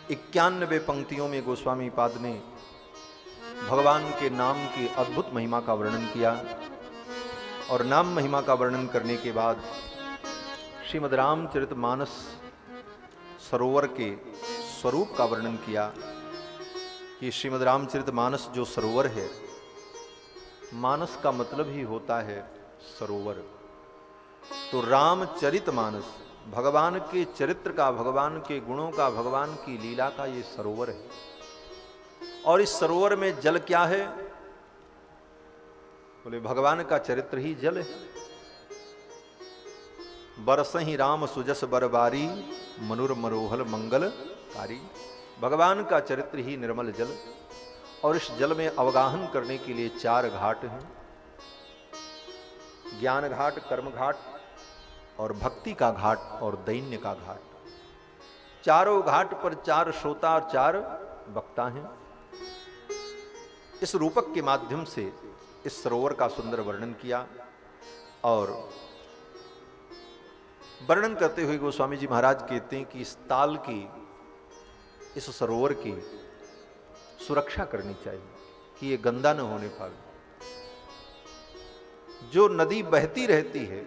91 पंक्तियों में गोस्वामी पाद ने भगवान के नाम की अद्भुत महिमा का वर्णन किया और नाम महिमा का वर्णन करने के बाद श्रीमद् रामचरितमानस सरोवर के स्वरूप का वर्णन किया कि श्रीमद् रामचरितमानस जो सरोवर है, मानस का मतलब ही होता है सरोवर। तो रामचरितमानस भगवान के चरित्र का, भगवान के गुणों का, भगवान की लीला का ये सरोवर है। और इस सरोवर में जल क्या है? बोले भगवान का चरित्र ही जल है। बरसहि राम सुजस बरबारी मनुरमरोहल मंगलकारी। भगवान का चरित्र ही निर्मल जल। और इस जल में अवगाहन करने के लिए 4 घाट हैं, ज्ञान घाट, कर्म घाट और भक्ति का घाट और दैन्य का घाट। चारों घाट पर 4 श्रोता और 4 वक्ता हैं। इस रूपक के माध्यम से इस सरोवर का सुंदर वर्णन किया। और वर्णन करते हुए गोस्वामी जी महाराज कहते हैं कि इस ताल की, इस सरोवर की सुरक्षा करनी चाहिए कि ये गंदा न होने पाए। जो नदी बहती रहती है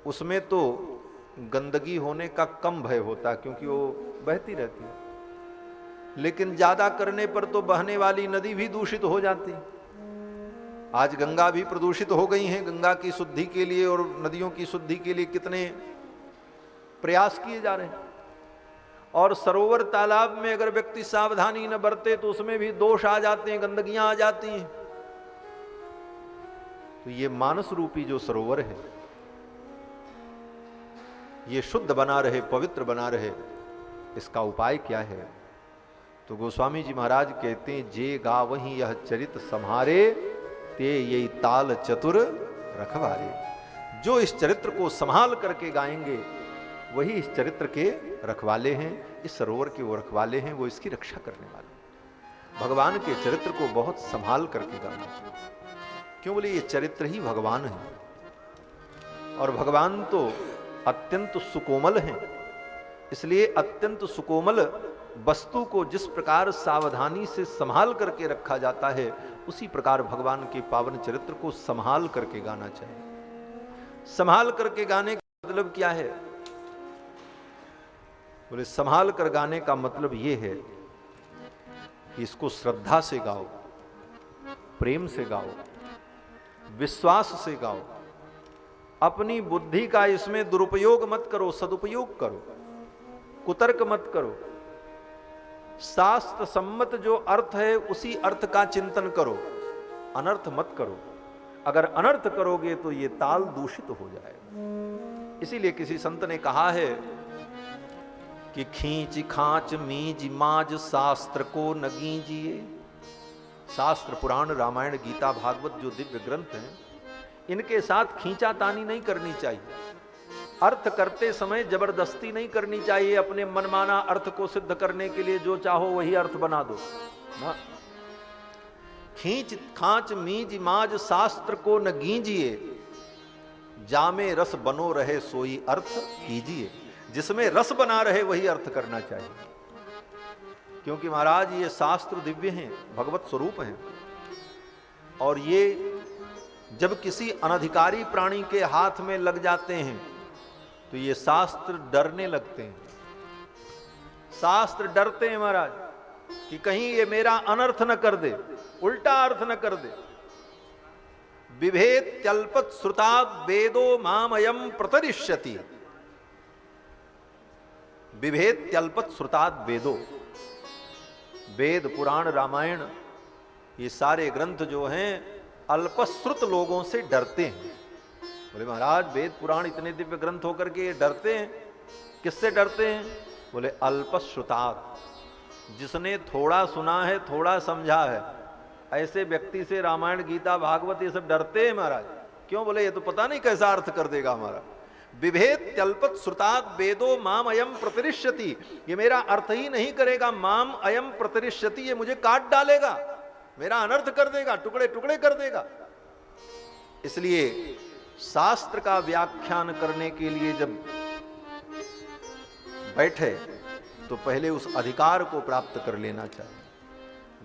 उसमें तो गंदगी होने का कम भय होता है क्योंकि वो बहती रहती है, लेकिन ज्यादा करने पर तो बहने वाली नदी भी दूषित हो जाती है। आज गंगा भी प्रदूषित हो गई हैं। गंगा की शुद्धि के लिए और नदियों की शुद्धि के लिए कितने प्रयास किए जा रहे हैं। और सरोवर तालाब में अगर व्यक्ति सावधानी न बरते तो उसमें भी दोष आ जाते हैं, गंदगियां आ जाती हैं। तो ये मानस रूपी जो सरोवर है ये शुद्ध बना रहे, पवित्र बना रहे, इसका उपाय क्या है? तो गोस्वामी जी महाराज कहते हैं, जे गावहीं यह चरित सम्हारे ते यही ताल चतुर रखवाले। जो इस चरित्र को संभाल करके गाएंगे वही इस चरित्र के रखवाले हैं, इस सरोवर के वो रखवाले हैं, वो इसकी रक्षा करने वाले। भगवान के चरित्र को बहुत संभाल करके गाना चाहिए। क्यों? बोले ये चरित्र ही भगवान है और भगवान तो अत्यंत सुकोमल हैं। इसलिए अत्यंत सुकोमल वस्तु को जिस प्रकार सावधानी से संभाल करके रखा जाता है उसी प्रकार भगवान के पावन चरित्र को संभाल करके गाना चाहिए। संभाल करके गाने का मतलब क्या है? बोले संभाल कर गाने का मतलब यह है कि इसको श्रद्धा से गाओ, प्रेम से गाओ, विश्वास से गाओ। अपनी बुद्धि का इसमें दुरुपयोग मत करो, सदुपयोग करो, कुतर्क मत करो। शास्त्र सम्मत जो अर्थ है उसी अर्थ का चिंतन करो, अनर्थ मत करो। अगर अनर्थ करोगे तो ये ताल दूषित हो जाएगा। इसीलिए किसी संत ने कहा है कि खींच खांच मीज माज शास्त्र को न गीजिए। शास्त्र, पुराण, रामायण, गीता, भागवत जो दिव्य ग्रंथ हैं, इनके साथ खींचातानी नहीं करनी चाहिए। अर्थ करते समय जबरदस्ती नहीं करनी चाहिए। अपने मनमाना अर्थ को सिद्ध करने के लिए जो चाहो वही अर्थ बना दो ना। खींच खांच मीज माज शास्त्र को न गीजिए, जामे रस बनो रहे सोई अर्थ कीजिए। जिसमें रस बना रहे वही अर्थ करना चाहिए। क्योंकि महाराज ये शास्त्र दिव्य हैं, भगवत स्वरूप हैं। और ये जब किसी अनधिकारी प्राणी के हाथ में लग जाते हैं तो ये शास्त्र डरने लगते हैं। शास्त्र डरते हैं महाराज कि कहीं ये मेरा अनर्थ न कर दे, उल्टा अर्थ न कर दे। विभेद त्यल्पत श्रुता वेदो मामयम प्रतरिष्यति। विभेद त्यल्पत श्रुता वेदो, वेद, पुराण, रामायण, ये सारे ग्रंथ जो हैं अल्पश्रुत लोगों से डरते हैं। बोले महाराज वेद पुराण इतने दिव्य ग्रंथ होकर के ये डरते हैं। किससे डरते हैं? बोले अल्पश्रुतात्, जिसने थोड़ा सुना है, थोड़ा समझा है, ऐसे व्यक्ति से रामायण, गीता, भागवत ये सब डरते हैं महाराज। क्यों? बोले ये तो पता नहीं कैसा अर्थ कर देगा हमारा। विभेद त्यल्पत श्रुतात् वेदो माम अयम प्रतिरिष्यति, ये मेरा अर्थ ही नहीं करेगा। माम अयम प्रतिरिष्यति, ये मुझे काट डालेगा, मेरा अनर्थ कर देगा, टुकड़े टुकड़े कर देगा। इसलिए शास्त्र का व्याख्यान करने के लिए जब बैठे तो पहले उस अधिकार को प्राप्त कर लेना चाहिए।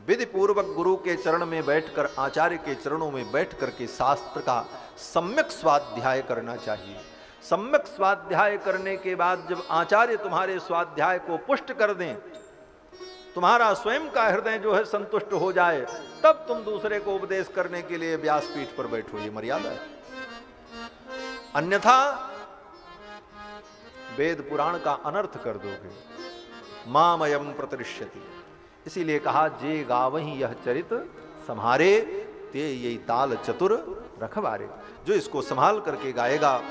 विधि पूर्वक गुरु के चरण में बैठकर, आचार्य के चरणों में बैठ करके शास्त्र का सम्यक स्वाध्याय करना चाहिए। सम्यक स्वाध्याय करने के बाद जब आचार्य तुम्हारे स्वाध्याय को पुष्ट कर दें, तुम्हारा स्वयं का हृदय जो है संतुष्ट हो जाए, तब तुम दूसरे को उपदेश करने के लिए व्यासपीठ पर बैठो। ये मर्यादा है। अन्यथा वेद पुराण का अनर्थ कर दोगे। मामयम प्रतिष्यति, इसीलिए कहा जे गावहीं यह चरित संहारे, ते यही ताल चतुर रखवारे। जो इसको संभाल करके गाएगा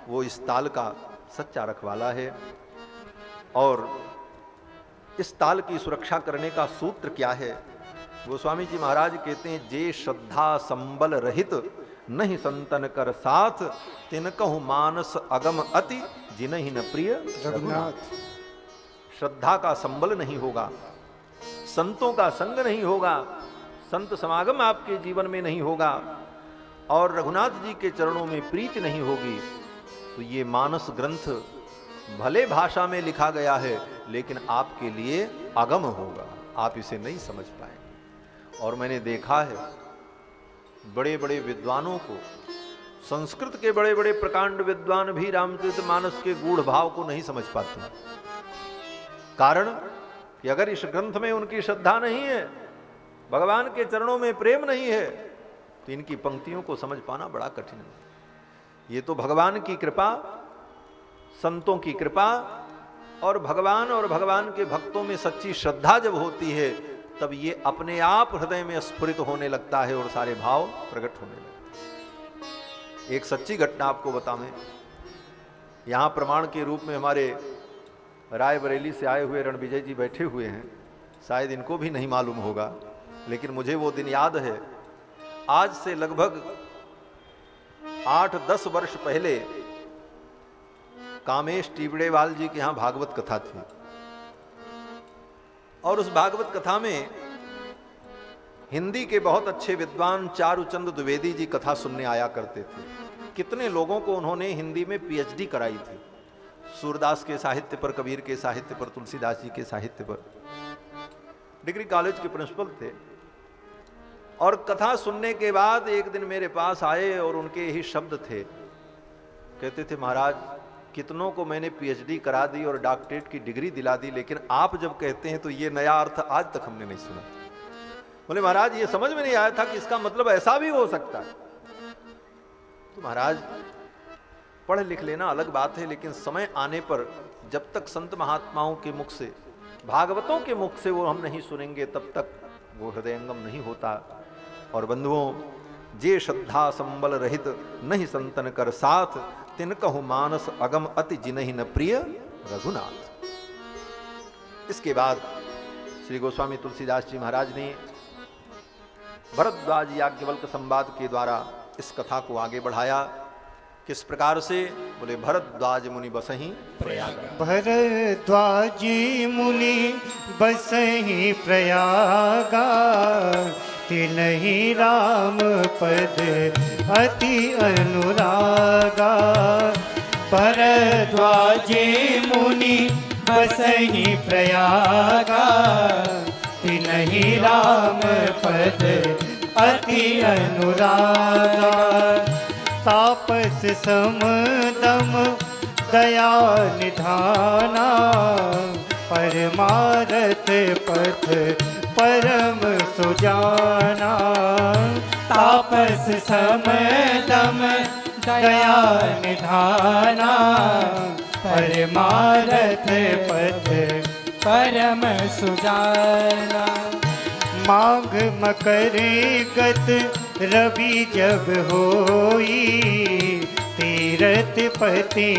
वो इस ताल का सच्चा रखवाला है। और इस ताल की सुरक्षा करने का सूत्र क्या है? गोस्वामी जी महाराज कहते हैं, जे श्रद्धा संबल रहित नहीं संतन कर साथ, तिनकहु मानस अगम अति जिनहि न प्रिय रघुनाथ। श्रद्धा का संबल नहीं होगा, संतों का संग नहीं होगा, संत समागम आपके जीवन में नहीं होगा, और रघुनाथ जी के चरणों में प्रीति नहीं होगी, तो ये मानस ग्रंथ भले भाषा में लिखा गया है लेकिन आपके लिए अगम होगा, आप इसे नहीं समझ पाएंगे। और मैंने देखा है बड़े बड़े विद्वानों को, संस्कृत के बड़े बड़े प्रकांड विद्वान भी रामचरितमानस के गूढ़ भाव को नहीं समझ पाते। कारण कि अगर इस ग्रंथ में उनकी श्रद्धा नहीं है, भगवान के चरणों में प्रेम नहीं है, तो इनकी पंक्तियों को समझ पाना बड़ा कठिन है। ये तो भगवान की कृपा, संतों की कृपा, और भगवान के भक्तों में सच्ची श्रद्धा जब होती है तब ये अपने आप हृदय में स्फुरित होने लगता है और सारे भाव प्रकट होने लगते हैं। एक सच्ची घटना आपको बताऊं, यहां प्रमाण के रूप में हमारे रायबरेली से आए हुए रणविजय जी बैठे हुए हैं। शायद इनको भी नहीं मालूम होगा, लेकिन मुझे वो दिन याद है। आज से लगभग 8-10 वर्ष पहले कामेश टिबड़ेवाल जी के यहां भागवत कथा थी, और उस भागवत कथा में हिंदी के बहुत अच्छे विद्वान चारुचंद द्विवेदी जी कथा सुनने आया करते थे। कितने लोगों को उन्होंने हिंदी में पीएचडी कराई थी, सूरदास के साहित्य पर, कबीर के साहित्य पर, तुलसीदास जी के साहित्य पर। डिग्री कॉलेज के प्रिंसिपल थे। और कथा सुनने के बाद एक दिन मेरे पास आए और उनके यही शब्द थे, कहते थे महाराज कितनों को मैंने पीएचडी करा दी और डॉक्टरेट की डिग्री दिला दी, लेकिन आप जब कहते हैं तो ये नया अर्थ आज तक हमने नहीं सुना। बोले महाराज ये समझ में नहीं आया था कि इसका मतलब ऐसा भी हो सकता है। तो महाराज पढ़ लिख लेना अलग बात है, लेकिन समय आने पर जब तक संत महात्माओं के मुख से, भागवतों के मुख से वो हम नहीं सुनेंगे, तब तक वो हृदयंगम नहीं होता। और बंधुओं, जे श्रद्धा संबल रहित नहीं संतन कर साथ, तिनकहु मानस अगम अति जिनहि न प्रिय रघुनाथ। इसके बाद श्री गोस्वामी तुलसीदास जी महाराज ने भरद्वाज याज्ञवल्क्य संवाद के द्वारा इस कथा को आगे बढ़ाया। किस प्रकार से? बोले भरद्वाज मुनि बसहि प्रयागा। भरद्वाज मुनि बसहि प्रयागा, तिनहि राम पद अति अनुरागा। भरद्वाज मुनि बसहि प्रयागा, तिनहि राम पद अति अनुरागा। तापस समदम दया निधाना, परमारथ पथ परम सुजाना। तापस समदम दया निधाना, परमारथ पथ परम सुजाना। माघ मकर गत रवि जब होई, तीरथ पति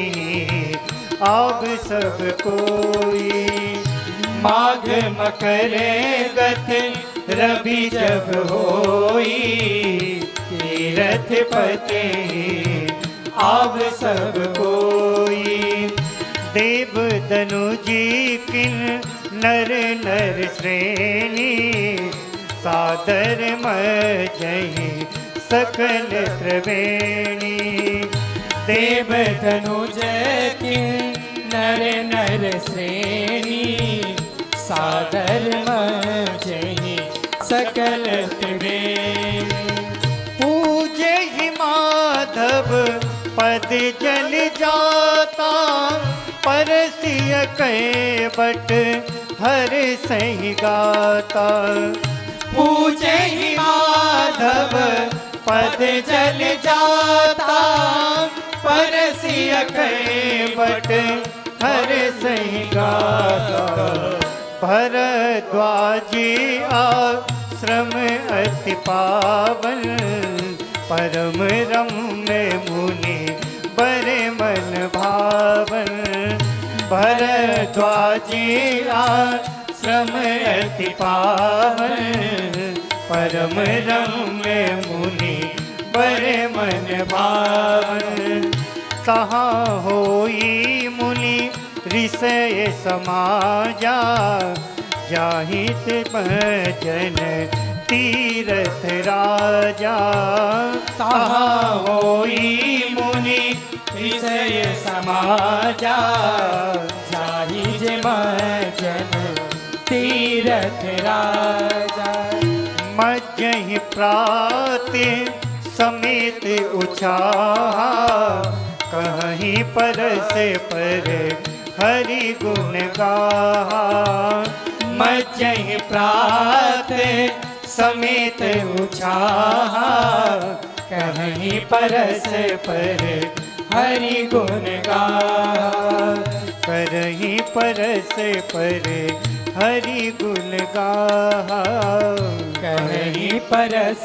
आब सब कोई। माघ मकर गत रवि जब होई, तीरथ पति आब सब कोई। देव दनुजी किन नर नर श्रेणी, सादर मजहि सकल त्रिवेणी। देव तनुज किन नर नर श्रेणी, सादर मजहि सकल त्रिवेणी। पूजे ही माधव पद जल जाता, परसिय कैवट हर सही गाता। पूजे ही माधव पद जल जाता, परसिय कैवट हर सही गाता। भरद्वाजी आश्रम अति पावन, परम रम्य मुनि बरे मन भावन। भरद्वाजी आश्रम अति पावन, परम रम्य मुनि बरे मन भावन। कहाँ होई मुनि ऋषय समाजा, जाहित भजन तीरथ राजा। कहाँ होई मुनि ऋषय समाजा, जाहित भजन तीरथ राजा। मज्जहि प्राति समेत उछाहा, कहीं परस पर हरि गुण गाहा। मज्जहि प्राति समेत उछाहा, कहीं परस पर हरि गुण गाहा। करहीं परस पर हरि गुण गाहा, कहीं परस